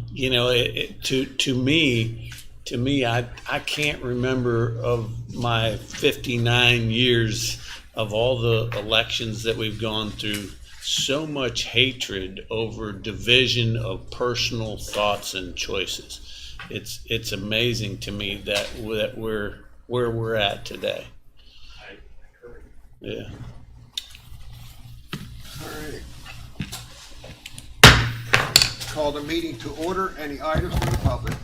You know, to me, I can't remember of my 59 years of all the elections that we've gone through, so much hatred over division of personal thoughts and choices. It's amazing to me that we're where we're at today. I agree. Yeah. All right. Call the meeting to order. Any items from the public?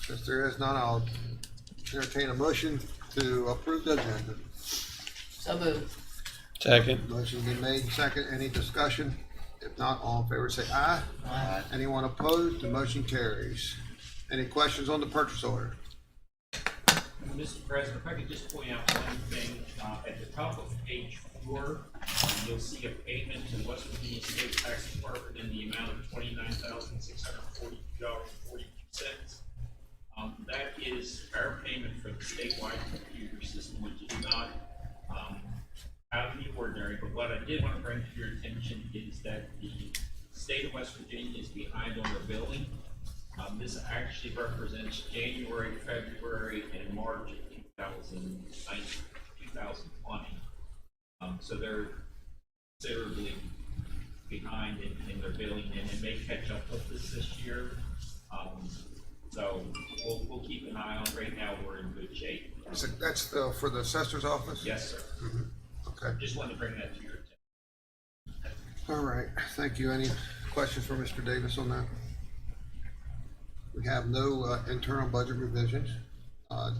Since there is none, I'll entertain a motion to approve the agenda. So moved. Second. Motion been made, second. Any discussion? If not, all in favor say aye. Aye. Anyone opposed? The motion carries. Any questions on the purchase order? Mr. President, if I could just point out one thing, at the top of page 4, you'll see a payment to West Virginia State Tax Department in the amount of $29,642.42. That is our payment for the statewide computer system, which is not out of the ordinary. But what I did want to bring to your attention is that the state of West Virginia is behind on their billing. This actually represents January, February, and March of 2020. So they're considerably behind in their billing, and it may catch up with us this year. So we'll keep an eye on. Right now, we're in good shape. So that's for the assessor's office? Yes, sir. Mhm. Okay. Just wanted to bring that to your attention. All right. Thank you. Any questions for Mr. Davis on that? We have no internal budget revisions.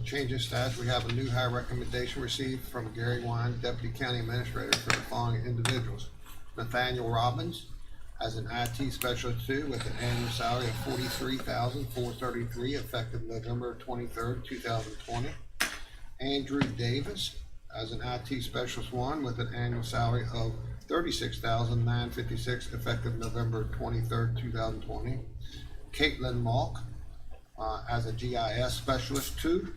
Change in status, we have a new hire recommendation received from Gary Wine, Deputy County Administrator, for the following individuals: Nathaniel Robbins, as an IT specialist 2 with an annual salary of $43,433 effective November 23rd, 2020. Andrew Davis as an IT specialist 1 with an annual salary of $36,956 effective November 23rd, 2020. Caitlin Malk as a GIS specialist 2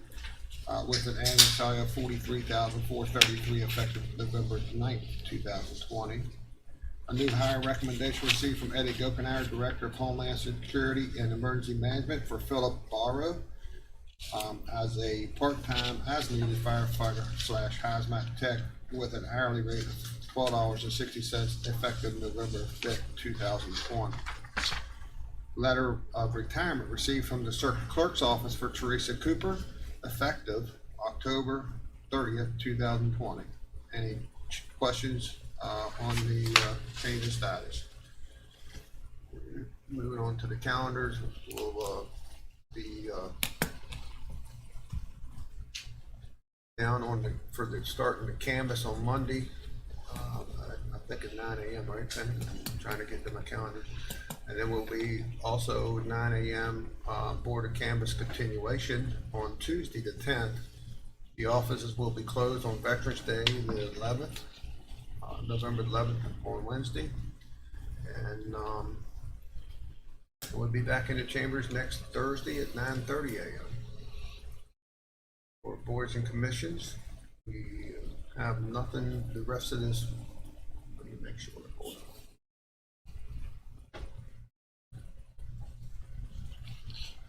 with an annual salary of $43,433 effective November 9th, 2020. A new hire recommendation received from Eddie Gokenhour, Director of Homeland Security and Emergency Management, for Philip Barrow as a part-time, as-needed firefighter / hazmat tech with an hourly rate of $12.60 effective November 5th, 2020. Letter of retirement received from the Circuit Clerk's Office for Teresa Cooper, effective October 30th, 2020. Any questions on the change of status? Moving on to the calendars, we'll be down on the, for the starting the canvas on Monday. I think at 9 a.m., right, Penny? I'm trying to get to my calendar. And then we'll be also 9 a.m. Board of Canvas continuation on Tuesday the 10th. The offices will be closed on Veterans Day, the 11th, November 11th on Wednesday. And we'll be back in the chambers next Thursday at 9:30 a.m. For boards and commissions, we have nothing. The rest of this, let me make sure. Hold on.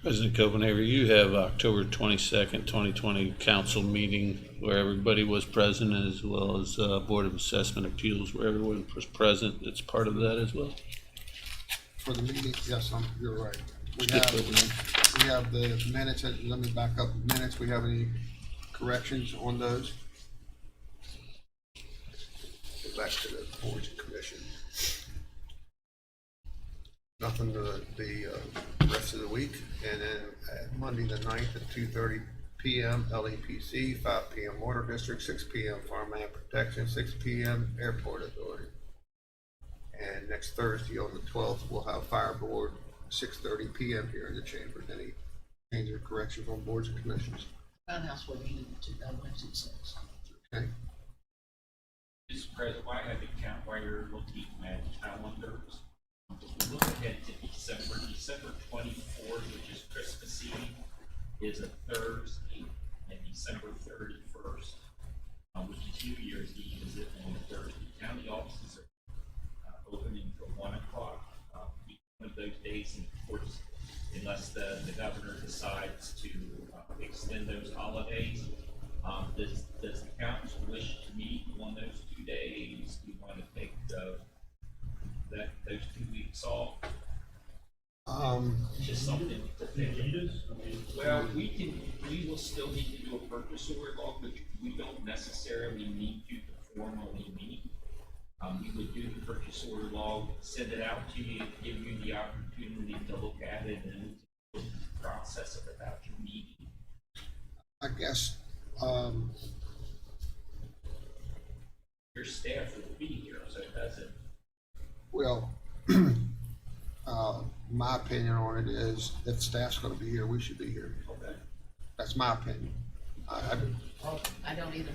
President Copenhagen, you have October 22nd, 2020 council meeting where everybody was present, as well as Board of Assessment Appeals where everyone was present. It's part of that as well. For the meeting, yes, you're right. We Skip over them. have the minutes. Let me back up the minutes. We have any corrections on those? Go back to the boards and commission. Nothing to the rest of the week. And then Monday the 9th at 2:30 p.m. LEPC, 5 p.m. Water District, 6 p.m. Farmland Protection, 6 p.m. Airport Authority. And next Thursday on the 12th, we'll have Fire Board, 6:30 p.m. here in the chamber. Any changes or corrections on boards and commissions? Townhouse will be in 2006. Okay. Mr. President, I have a count while you're looking at calendars. If we look ahead to December 24th, which is Christmas Eve, is a Thursday, and December 31st, which is New Year's Eve, is it on a Thursday. County offices are opening until 1 o'clock. Each one of those days, and of course, unless the governor decides to extend those holidays. Does the council wish to meet on those 2 days? Do you want to take those 2 weeks off? Just something to think. Well, we will still need to do a purchase order log, but we don't necessarily need you to formally meet. We would do the purchase order log, send it out to you, give you the opportunity to look at it and process it without your meeting. I guess, Your staff will be here, so it doesn't. well, my opinion on it is if staff's gonna be here, we should be here. Okay. That's my opinion. I don't either.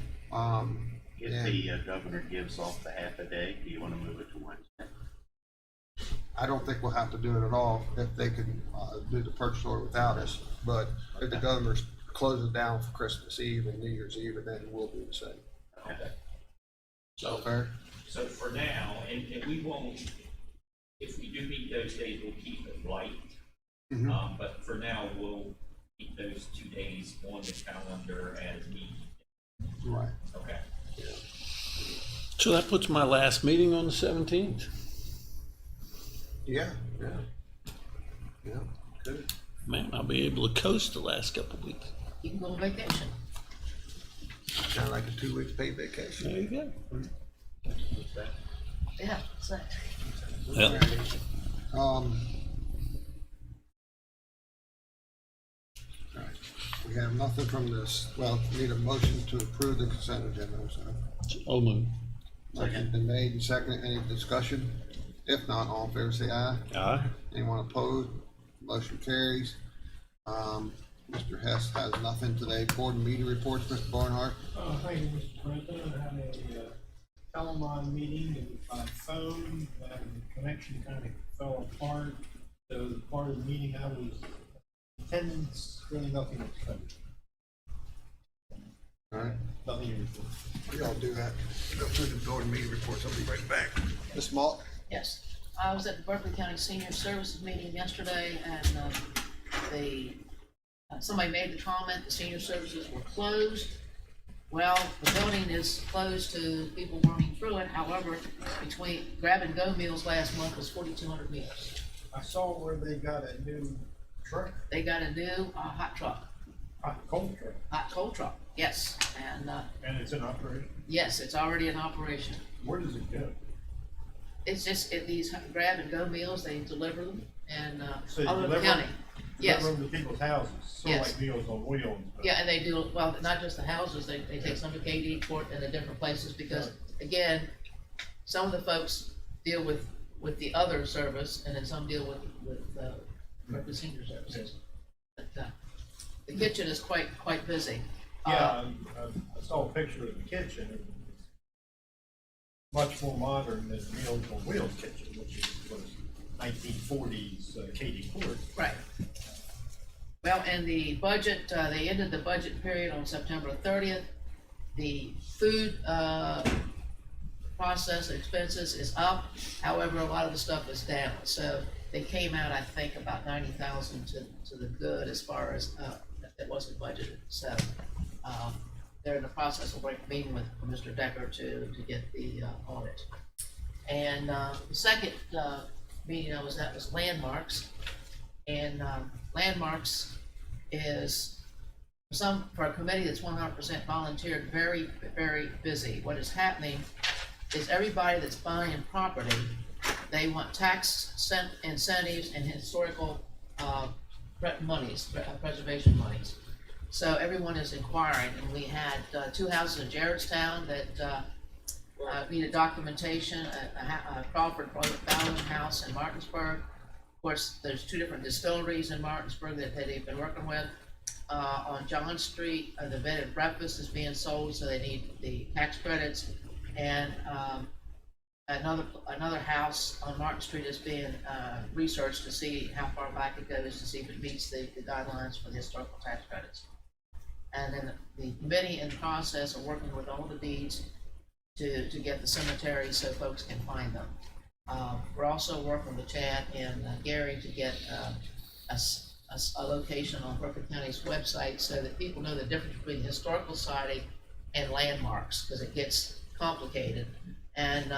If Yeah. the governor gives off the half a day, do you want to move it to Wednesday? I don't think we'll have to do it at all if they can do the purchase order without us. But if the governor closes down for Christmas Eve and New Year's Eve, then we'll do the same. Okay. So fair? So for now, and we won't, if we do meet those days, we'll keep it light. Mhm. But for now, we'll keep those 2 days on the calendar as needed. Right. Okay. So that puts my last meeting on the 17th. Yeah. Good. Man, I'll be able to coast the last couple of weeks. You can go on vacation. Sound like a 2 weeks paid vacation. There you go. Yeah, so. Well, All right. We have nothing from this. Well, need a motion to approve the consent agenda. So I'll move. motion's been made and seconded. Any discussion? If not, all in favor say aye. Aye. Anyone opposed? Motion carries. Mr. Hess has nothing today. Board meeting reports, Mr. Barnhart. Thank you, Mr. President. I had a telephone meeting, it was by phone, the connection kind of fell apart. So the part of the meeting I was attendance, really nothing was covered, All right. nothing to report. We all do that. Go through the board meeting reports. I'll be right back. Ms. Malt? Yes, I was at the Berkeley County Senior Services meeting yesterday, and somebody made the comment the senior services were closed. Well, the building is closed to people working through it. However, between grab-and-go meals last month was 4,200 meals. I saw where they got a new truck, They got a new hot truck, cold truck, hot cold truck, yes, and and it's in operation. yes, it's already in operation. Where does it go? It's just these grab-and-go meals, they deliver them, and So you all over the deliver county. them? Yes. Deliver them to people's houses, sort of Yes. like Meals on Wheels. but- Yeah, and they do, well, not just the houses, they take some to KD Court and the different places, because, again, some of the folks deal with the other service, and then some deal with the senior services. But, the kitchen is quite busy. Yeah, I saw a picture of the kitchen. It was much more modern than Meals on Wheels kitchen, which was 1940s Katie Court. Right. Well, and the budget, they ended the budget period on September 30th. The food, process expenses is up, however, a lot of the stuff is down. So they came out, I think, about 90,000 to the good as far as, that wasn't budgeted. So, they're in the process of meeting with Mr. Decker to get the, audit. And, the second, meeting I was at was Landmarks. And, Landmarks is for a committee that's 100% volunteered, very, very busy. What is happening is everybody that's buying property, they want tax incentives and historical preservation monies. So everyone is inquiring, and we had 2 houses in Jarrettstown that needed documentation, a Crawford Bowling house in Martinsburg. Of course, there's 2 different distilleries in Martinsburg that they've been working with. On John Street, the bed and breakfast is being sold, so they need the tax credits. And another house on Martin Street is being researched to see how far back it goes, to see if it meets the guidelines for the historical tax credits. And then the committee in the process are working with all the deeds to get the cemeteries so folks can find them. We're also working with Chad and Gary to get a location on Berkeley County's website so that people know the difference between historical society and landmarks, because it gets complicated. And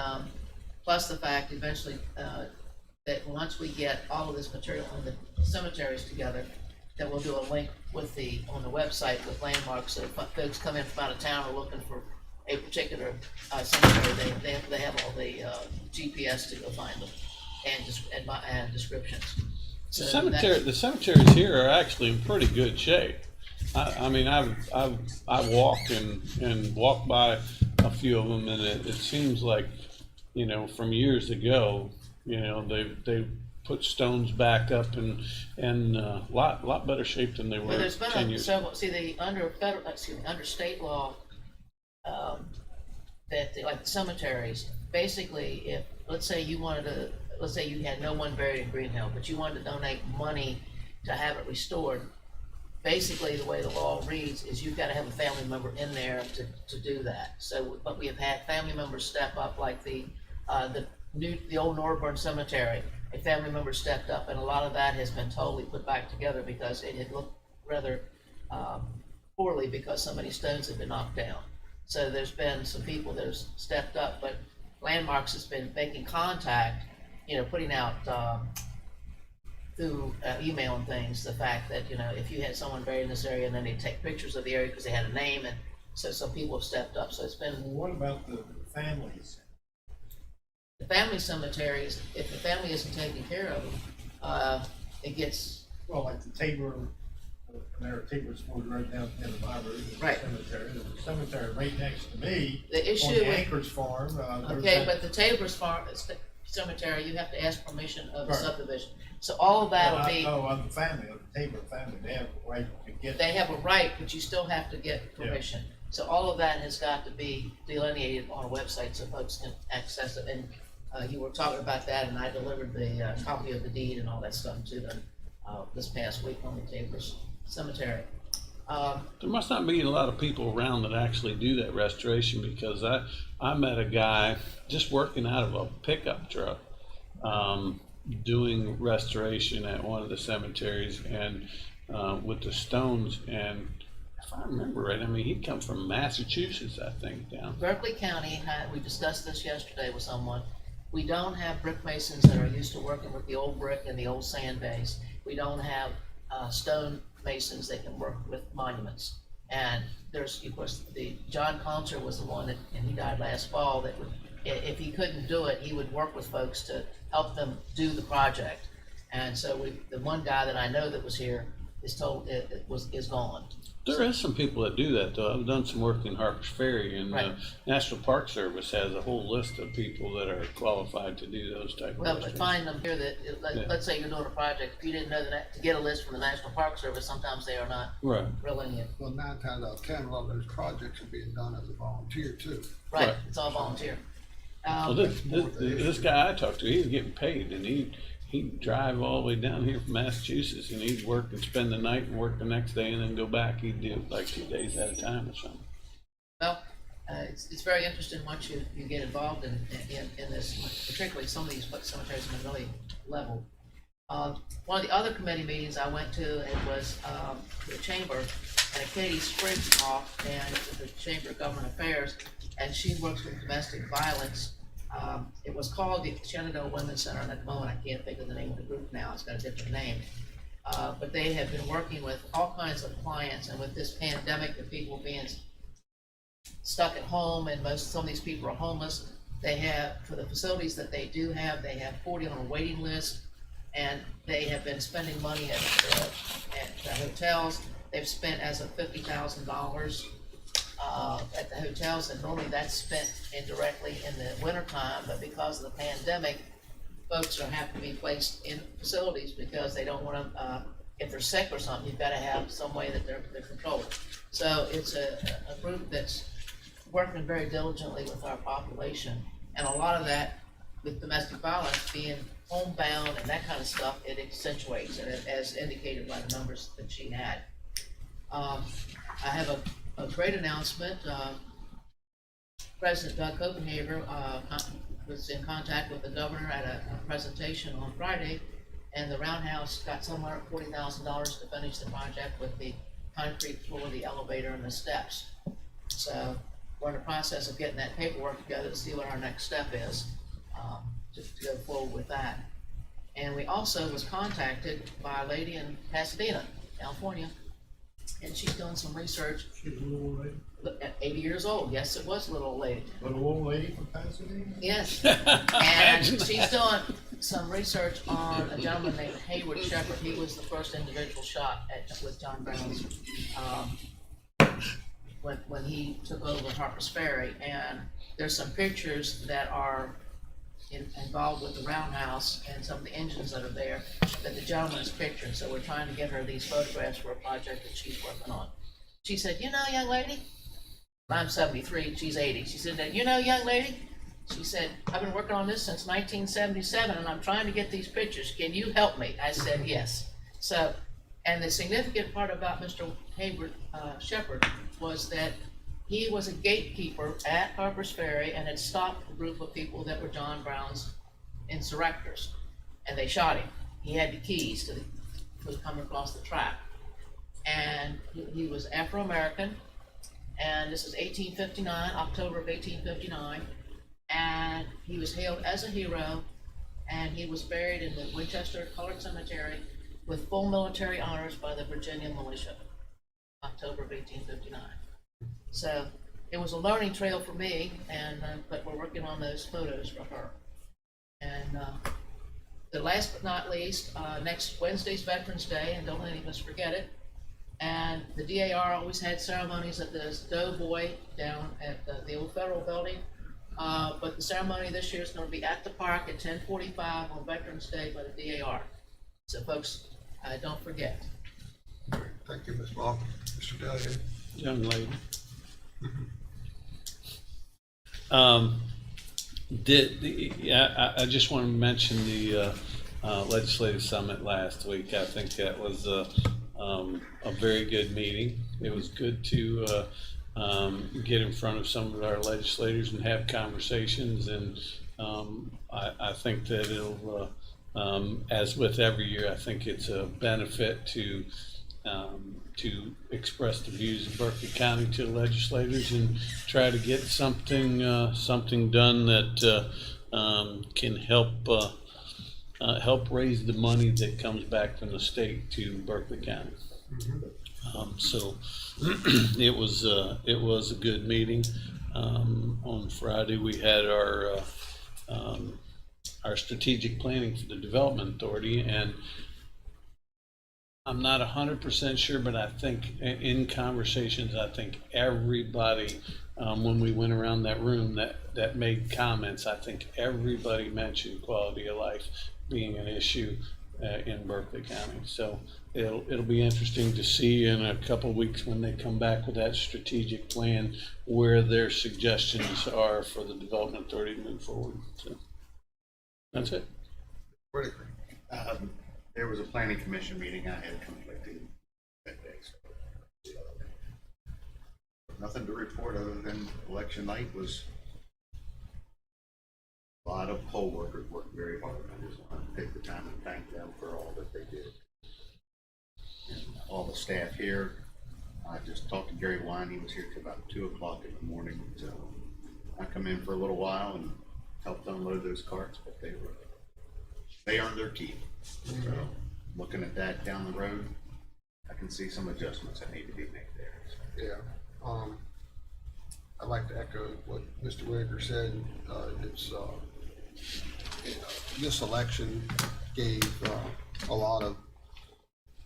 plus the fact eventually that once we get all of this material on the cemeteries together, that we'll do a link with on the website with landmarks, so if folks come in from out of town or looking for a particular cemetery, they have all the GPS to go find them and descriptions. So The cemeteries here are actually in pretty good shape. I mean, I've walked and walked by a few of them, and it seems like, you know, from years ago, you know, they put stones back up and lot better shape than they were Well, there's been 10 years ago. under state law, like the cemeteries, basically, if, let's say you had no one buried in Green Hill, but you wanted to donate money to have it restored, basically the way the law reads is you've got to have a family member in there to do that. So, but we have had family members step up, like the old Norburn Cemetery. A family member stepped up, and a lot of that has been totally put back together because it had looked rather poorly because so many stones had been knocked down. So there's been some people that have stepped up, but Landmarks has been making contact, you know, putting out through email and things, the fact that, you know, if you had someone buried in this area, and then they take pictures of the area because they had a name, and so some people have stepped up. So it's been What about the families? the family cemeteries. If the family isn't taking care of them, it gets Well, like the Tabor, Tabor's right down in the library, there's Right. a cemetery. There's a cemetery right next to me the issue on the with. Anchorage farm. Okay, but the Tabor's farm, cemetery, you have to ask permission of the Right. subdivision. So all of that will be, No, on the family, on the Tabor family, they have a right to get. they have a right, but you still have to get permission. So all of that has got to be delineated on a website so folks can access it. And you were talking about that, and I delivered the copy of the deed and all that stuff to them this past week on the Tabor's cemetery. There must not be a lot of people around that actually do that restoration, because I met a guy just working out of a pickup truck, doing restoration at one of the cemeteries and with the stones. And if I remember right, I mean, he'd come from Massachusetts, I think, down. Berkeley County, we discussed this yesterday with someone. We don't have brick masons that are used to working with the old brick and the old sand base. We don't have stone masons that can work with monuments. And there's, of course, John Conser was the one that, and he died last fall, that would, if he couldn't do it, he would work with folks to help them do the project. And so the one guy that I know that was here is gone. There is some people that do that, though. I've done some work in Harper's Ferry, and Right. National Park Service has a whole list of people that are qualified to do those type of Well, but restorations. find them here that, Yeah. let's say you're doing a project, if you didn't know that, to get a list from the National Park Service, sometimes they are not Right. reeling it. Well, 9 times out of 10, a lot of those projects are being done as a volunteer too. Right, Right. it's all volunteer. Well, this guy I talked to, he was getting paid, and he'd drive all the way down here from Massachusetts, and he'd work and spend the night and work the next day and then go back. He'd do it like 2 days at a time or something. Well, it's very interesting once you get involved in this, particularly some of these cemeteries have been really leveled. One of the other committee meetings I went to, it was the chamber, and Katie Sprighoff, and it was the Chamber of Government Affairs, and she works with domestic violence. It was called the Shenandoah Women's Center, and at the moment I can't think of the name of the group now, it's got a different name. But they have been working with all kinds of clients, and with this pandemic and people being stuck at home, and some of these people are homeless, they have, for the facilities that they do have, they have 40 on a waiting list, and they have been spending money at the hotels. They've spent as of $50,000 at the hotels, and normally that's spent indirectly in the wintertime, but because of the pandemic, folks have to be placed in facilities because they don't want to, if they're sick or something, you've got to have some way that they're controlled. So it's a group that's working very diligently with our population, and a lot of that with domestic violence being homebound and that kind of stuff, it accentuates it, as indicated by the numbers that she had. I have a great announcement. President Doug Copenhaver was in contact with the governor at a presentation on Friday, and the Roundhouse got somewhere $40,000 to finish the project with the concrete floor, the elevator, and the steps. So we're in the process of getting that paperwork together to see what our next step is, to go forward with that. And we also was contacted by a lady in Pasadena, California, and she's done some research. She's a little old lady. At 80 years old, yes, it was a little old lady. Little old lady from Pasadena? Yes, and she's doing some research on a gentleman named Hayward Shepherd. He was the first individual shot with John Brown's, when he took over Harper's Ferry. And there's some pictures that are involved with the roundhouse and some of the engines that are there that the gentleman's pictured. So we're trying to get her these photographs for a project that she's working on. She said, "You know, young lady," I'm 73, she's 80. She said, "You know, young lady," she said, "I've been working on this since 1977, and I'm trying to get these pictures. Can you help me?" I said, "Yes." So, and the significant part about Mr. Hayward Shepherd was that he was a gatekeeper at Harper's Ferry and had stopped a group of people that were John Brown's insurrectors, and they shot him. He had the keys to come across the track, and he was Afro-American, and this is 1859, October of 1859, and he was hailed as a hero, and he was buried in the Winchester Colored Cemetery with full military honors by the Virginia militia, October of 1859. So it was a learning trail for me, and but we're working on those photos for her. And the last but not least, next Wednesday's Veterans Day, and don't let any of us forget it. And the DAR always had ceremonies at the Doughboy down at the old Federal Building. But the ceremony this year is gonna be at the park at 10:45 on Veterans Day by the DAR. So folks, don't forget. Thank you, Ms. Mock. Mr. Delia. Young lady. I just want to mention the legislative summit last week. I think that was a very good meeting. It was good to get in front of some of our legislators and have conversations, and I think that it'll, as with every year, I think it's a benefit to express the views of Berkeley County to the legislators and try to get something done that can help raise the money that comes back from the state to Berkeley County. So it was a good meeting. On Friday we had our strategic planning for the Development Authority, and I'm not 100% sure, but I think in conversations, I think everybody, when we went around that room that made comments, I think everybody mentioned quality of life being an issue in Berkeley County. So it'll be interesting to see in a couple of weeks when they come back with that strategic plan where their suggestions are for the Development Authority to move forward. So that's it. Whitaker. There was a planning commission meeting I had conflicting that day, so nothing to report other than election night was a lot of poll workers worked very hard. I just want to take the time and thank them for all that they did. And all the staff here. I just talked to Gary Wine. He was here till about 2 o'clock in the morning. So I come in for a little while and helped unload those carts, but they earned their keep. So looking at that down the road, I can see some adjustments that need to be made there. Yeah. I'd like to echo what Mr. Whitaker said. This election gave a lot of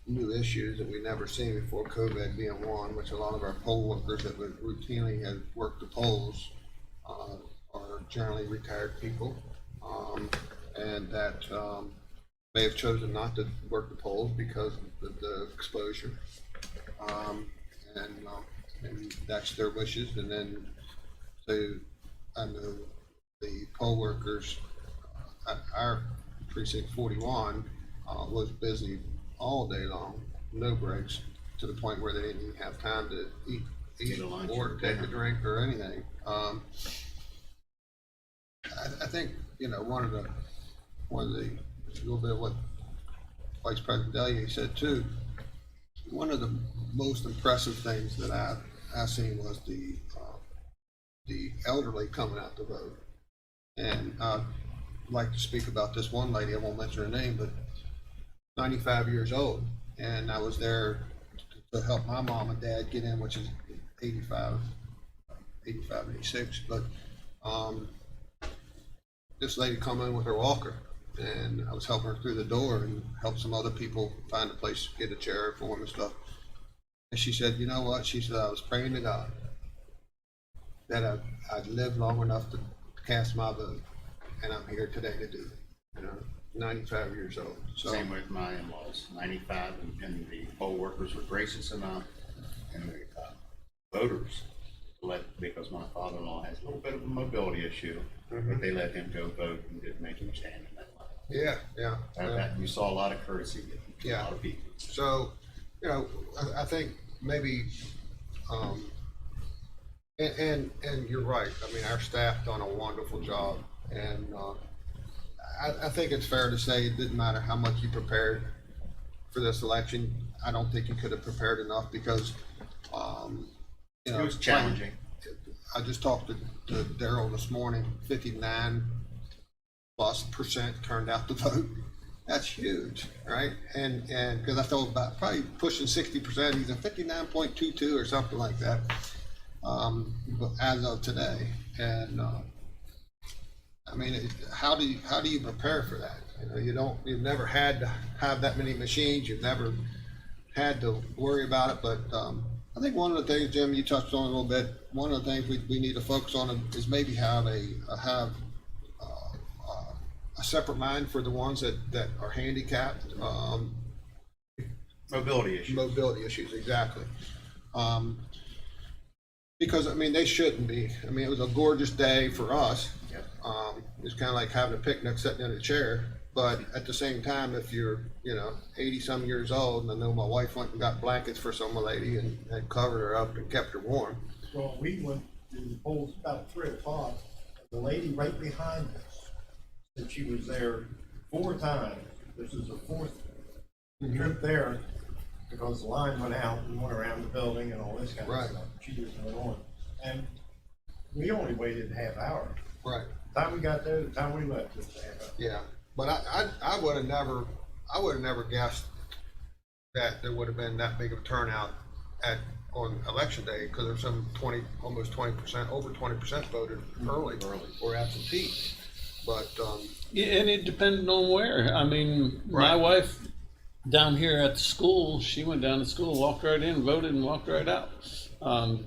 new issues that we never seen before, COVID being one, which a lot of our poll workers that would routinely have worked the polls are generally retired people, and that may have chosen not to work the polls because of the exposure, and that's their wishes. And then, so I know the poll workers at our precinct 41 was busy all day long, no breaks, to the point where they didn't even have time to eat Get a lunch or or take a dinner. drink or anything. I think, one of the a little bit of what Vice President Delia said too. One of the most impressive things that I seen was the elderly coming out to vote. And I'd like to speak about this one lady. I won't mention her name, but 95 years old, and I was there to help my mom and dad get in, which is 85, 86. But this lady come in with her walker, and I was helping her through the door and helped some other people find a place to get a chair for them and stuff. And she said, "You know what?" She said, "I was praying to God that I'd live long enough to cast my vote, and I'm here today to do it." 95 years old. So Same with my in-laws, 95, and the poll workers were gracious enough, and the voters because my father-in-law has a little bit of a mobility issue, but they let him go vote and didn't make him stand in that line. yeah. You saw a lot of courtesy from Yeah. a lot of people. So, I think maybe, and you're right. I mean, our staff done a wonderful job, and I think it's fair to say it didn't matter how much you prepared for this election. I don't think you could have prepared enough because, It was challenging. I just talked to Daryl this morning. 59+% turned out to vote. That's huge, right? And because I thought about probably pushing 60%, he's at 59.22 or something like that, but as of today. And I mean, how do you prepare for that? You've never had to have that many machines. You've never had to worry about it. But I think one of the things, Jim, you touched on a little bit, one of the things we need to focus on is maybe have a separate line for the ones that are handicapped, Mobility issues. mobility issues, exactly. Because, I mean, they shouldn't be. I mean, it was a gorgeous day for us. Yep. It's kind of like having a picnic sitting in a chair. But at the same time, if you're, 80-some years old, and I know my wife went and got blankets for some lady and covered her up and kept her warm. Well, we went to the polls about 3 o'clock, and the lady right behind us said she was there 4 times. This is the 4th trip there, because the line went out and went around the building and all this kind of Right. stuff. She just went on. And we only waited a half hour. Right. The time we got there, the time we left, was a half hour. Yeah. But I would have never guessed that there would have been that big of a turnout on election day, because there's almost 20%, over 20% voted early or absentee. But Yeah, and it depended on where. I mean, my Right. wife down here at the school, she went down to school, walked right in, voted, and walked right out.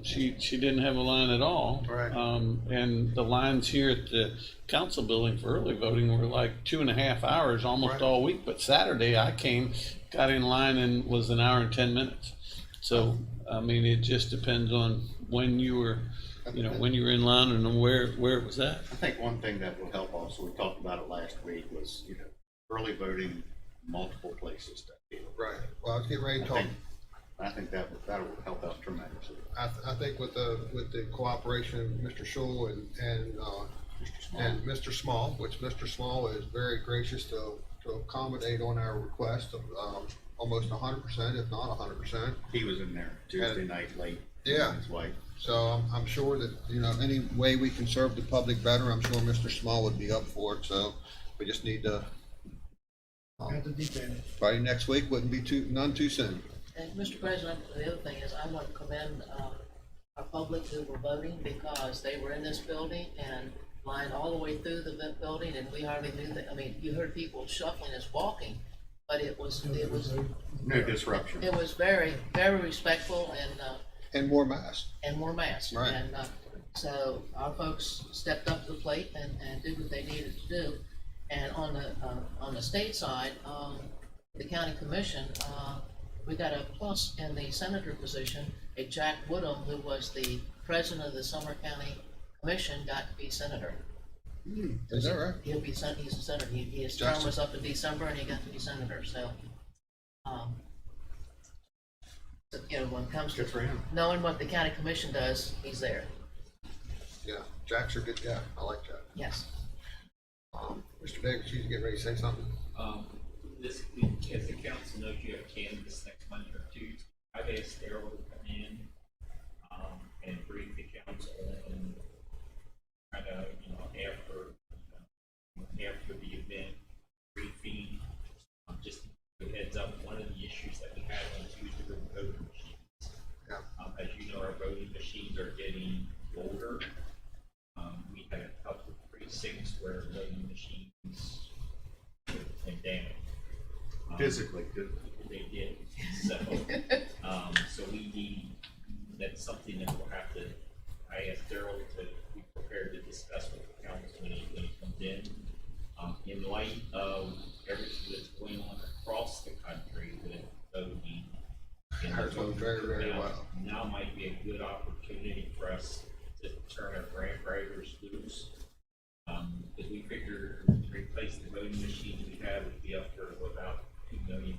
She didn't have a line at all. Right. And the lines here at the council building for early voting were like 2.5 hours almost Right. all week. But Saturday I came, got in line, and was an hour and 10 minutes. So I mean, it just depends on when you were, when you were in line and where it was at. I think one thing that will help also, we talked about it last week, was, early voting, multiple places to be. right. Well, I was getting ready to talk. I think that will help out tremendously. I think with the cooperation of Mr. Schul and Mr. Small, which Mr. Small is very gracious to accommodate on our request of almost 100%, if not 100%. He was in there Tuesday night late. Yeah. His wife. So I'm sure that, any way we can serve the public better, I'm sure Mr. Small would be up for it. So we just need to, At the deep end. probably next week wouldn't be none too soon. And Mr. President, the other thing is I want to commend our public who were voting, because they were in this building and lined all the way through the building, and we hardly knew that. I mean, you heard people shuffling as walking, but it was No disruption. it was very, very respectful And more masks. and more masked. Right. And so our folks stepped up to the plate and did what they needed to do. And on the state side, the county commission, we got a plus in the senator position. Jack Woodham, who was the president of the Sumner County Commission, got to be senator. Is that right? He'll be he's a senator. His term was up in December, and he got to be senator. So, when it comes to Good for him. knowing what the county commission does, he's there. Yeah. Jack's a good guy. I like Jack. Yes. Mr. Davis, you get ready to say something? This week, as the council knows, you have canvas next Monday or Tuesday. I've asked Daryl to come in, and brief the council and kind of, after the event briefing, just a heads up, one of the issues that we had on Tuesday were the voting machines. Yeah. As you know, our voting machines are getting older. We had a couple of precincts where voting machines went down. Physically. They did, so, so we need, that's something that we'll have to, I asked Daryl to be prepared to discuss with the council when he comes in. In light of everything that's going on across the country with voting. and the Ours went very, voting very turnout, well. Now might be a good opportunity for us to turn our grant writers loose. Because we figure to replace the voting machines we have would be up for about $2 million.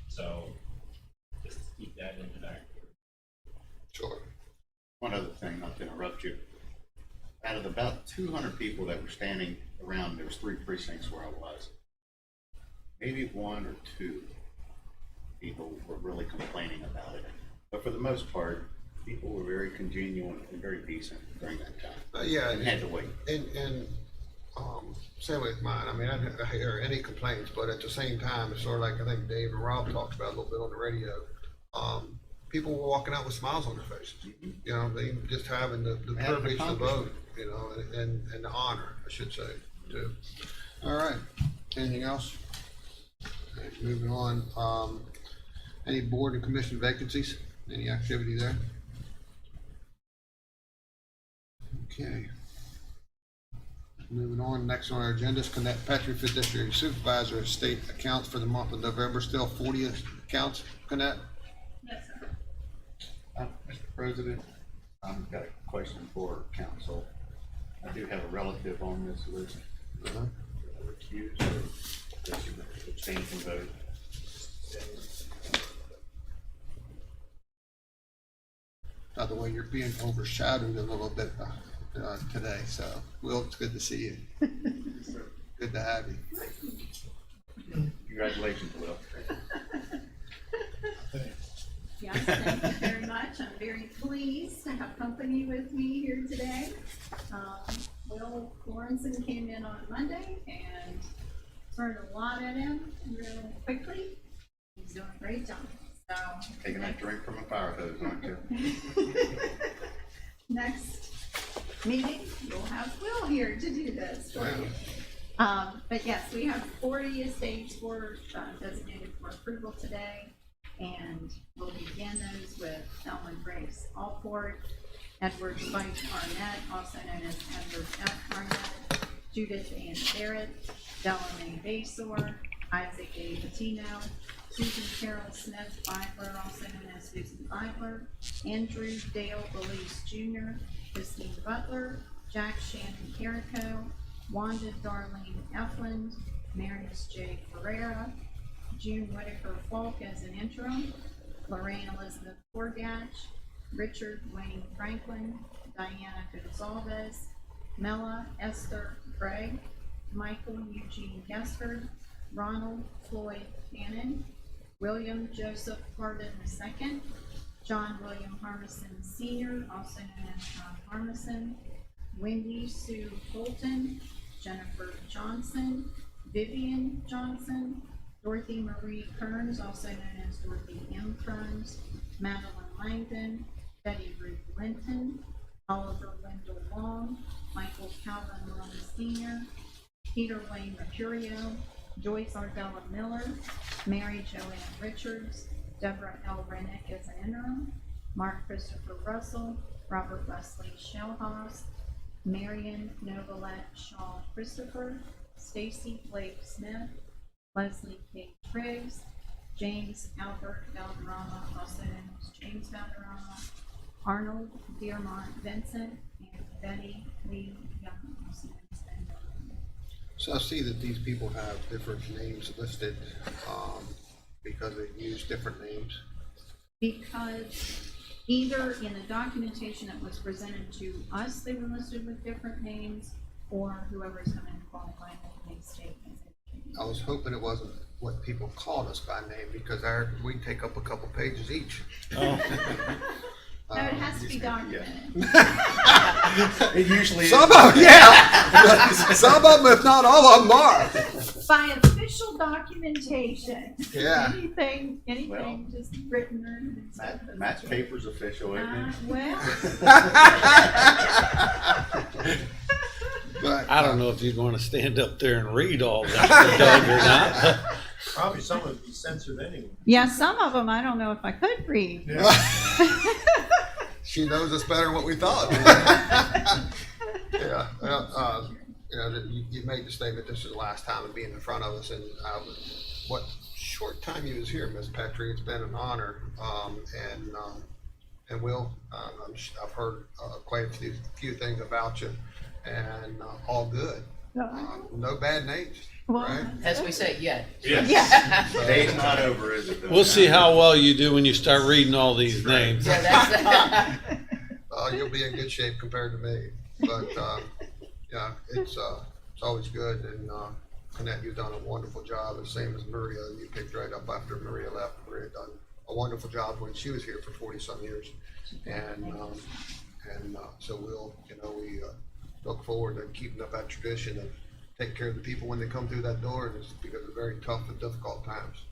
So just to keep that in the back. Sure. One other thing, not to interrupt you. Out of about 200 people that were standing around, there was 3 precincts where I was. Maybe 1 or 2 people were really complaining about it. But for the most part, people were very congenial and very decent during that time. Yeah. And had to wait. And same with mine. I mean, I didn't hear any complaints, but at the same time, it's sort of like I think Dave and Rob talked about a little bit on the radio. People were walking out with smiles on their faces. They just having the privilege to vote, and the honor, I should say, too. All right. Anything else? Okay, moving on. Any board and commission vacancies? Any activity there? Okay. Moving on, next on our agenda is Connect Petrie Fiduciary Supervisor of State Accounts for the month of November. Still 40 accounts, Connect? Yes, sir. Mr. President, I've got a question for council. I do have a relative on this list. Recused or abstain from vote. By the way, you're being overshadowed a little bit today, so Will, it's good to see you. Good to have you. Congratulations, Will. Yes, thank you very much. I'm very pleased to have company with me here today. Will Lawrenson came in on Monday and learned a lot at him real quickly. He's doing a great job. So Taking that drink from a fire hose, aren't you? next meeting, you'll have Will here to do this for you. But yes, we have 40 estates for designated for approval today, and we'll begin those with Ellen Grace Alport, Edward Spike Arnett, also known as Edward F. Arnett, Judith Ann Barrett, Delaney Basor, Isaac A. Patino, Susan Carol Smith Bibler, also known as Susan Bibler, Andrew Dale Belize Jr., Christine Butler, Jack Shannon Carrico, Wanda Darlene Efland, Marius J. Ferreira, June Whitaker Falk as an interim, Lorraine Elizabeth Forgatch, Richard Wayne Franklin, Diana Gonzalez, Mella Esther Gregg, Michael Eugene Gessford, Ronald Floyd Cannon, William Joseph Hardin II, John William Harmison Sr., also known as John Harmison, Wendy Sue Fulton, Jennifer Johnson, Vivian Johnson, Dorothy Marie Kearns, also known as Dorothy M. Kearns, Madeline Langdon, Betty Ruth Linton, Oliver Wendell Long, Michael Calvin Long Sr., Peter Wayne Mercurio, Joyce Ardella Miller, Mary Joanne Richards, Deborah L. Rennick as an interim, Mark Christopher Russell, Robert Wesley Shellhouse, Marion Novelette Shaw Christopher, Stacy Blake Smith, Leslie K. Triggs, James Albert Valderrama, also known as James Valderrama, Arnold Dearmont Vincent, and Betty Lee Young, also known as Ben Young. So I see that these people have different names listed, because they use different names. Because either in the documentation that was presented to us, they were listed with different names, or whoever's coming to qualify with the statement. I was hoping it wasn't what people called us by name, because we take up a couple pages each. No, it has to be documented. It usually is. Some of them, yeah. Some of them, if not all of them, are. By official documentation. Yeah. Anything just written or. Matt's paper's official, isn't it? Well, But, I don't know if you'd want to stand up there and read all that, Doug, or not. Probably some would be censored anyway. yeah, some of them I don't know if I could read. She knows us better than what we thought. Yeah, well, you made the statement, this is the last time of being in front of us, and what short time you was here, Ms. Petrie, it's been an honor. And Will, I've heard quite a few things about you, and all good. No bad names, Well, right? As we say, yeah. Yeah. So, Day's not over, is it? Though? We'll see how well you do when you start reading all these names. Yeah, that's you'll be in good shape compared to me, but yeah, it's always good, and Annette, you've done a wonderful job, the same as Maria. You picked right up after Maria left. Maria done a wonderful job when she was here for 40-some years, and so we look forward to keeping up that tradition of taking care of the people when they come through that door, and it's because of very tough and difficult times.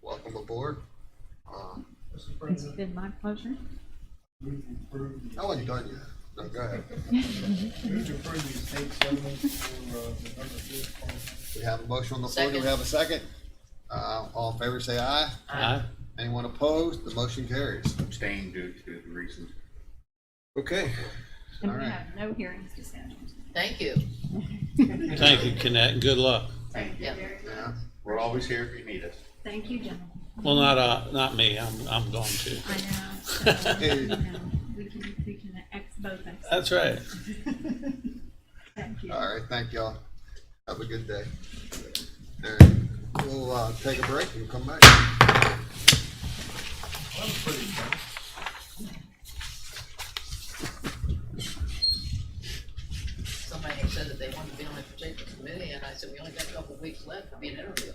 Welcome aboard. Mr. It's President, been my pleasure. move to approve, I wasn't done yet. No, go ahead. move to approve the estate settlement for November 5th. We have a motion on the floor. Do we Second. have a second? All in favor, say aye. Aye. Anyone opposed? The motion carries. Abstain due to the reasons. Okay. And All we right. have no hearings to schedule. Thank you. Thank you, Connect, and good luck. Thank you. Yeah. Yeah. We're always here if you need us. Thank you, gentlemen. Well, not me, I'm going to. I know, so, you know, we can X both X. That's right. Thank you. All right, thank y'all. Have a good day. All right, we'll take a break and come back. Somebody had said that they wanted to be on a particular committee, and I said, we only got a couple of weeks left to be an interview.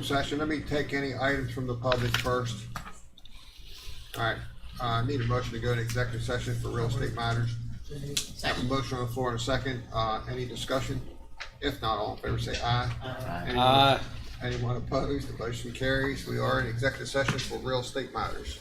session. Let me take any items from the public first. All right, I need a motion to go into executive session for real estate matters. Have a motion on the floor in a second. Any discussion? If not, all in favor say aye. Aye. Anyone opposed? The motion carries. We are in executive session for real estate matters.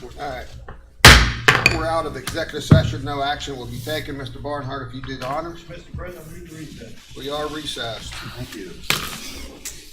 Alright. We're out of executive session, no action will be taken. Mr. Barnhart, if you do the honors, Mr. President, we recess. we are recessed. Thank you.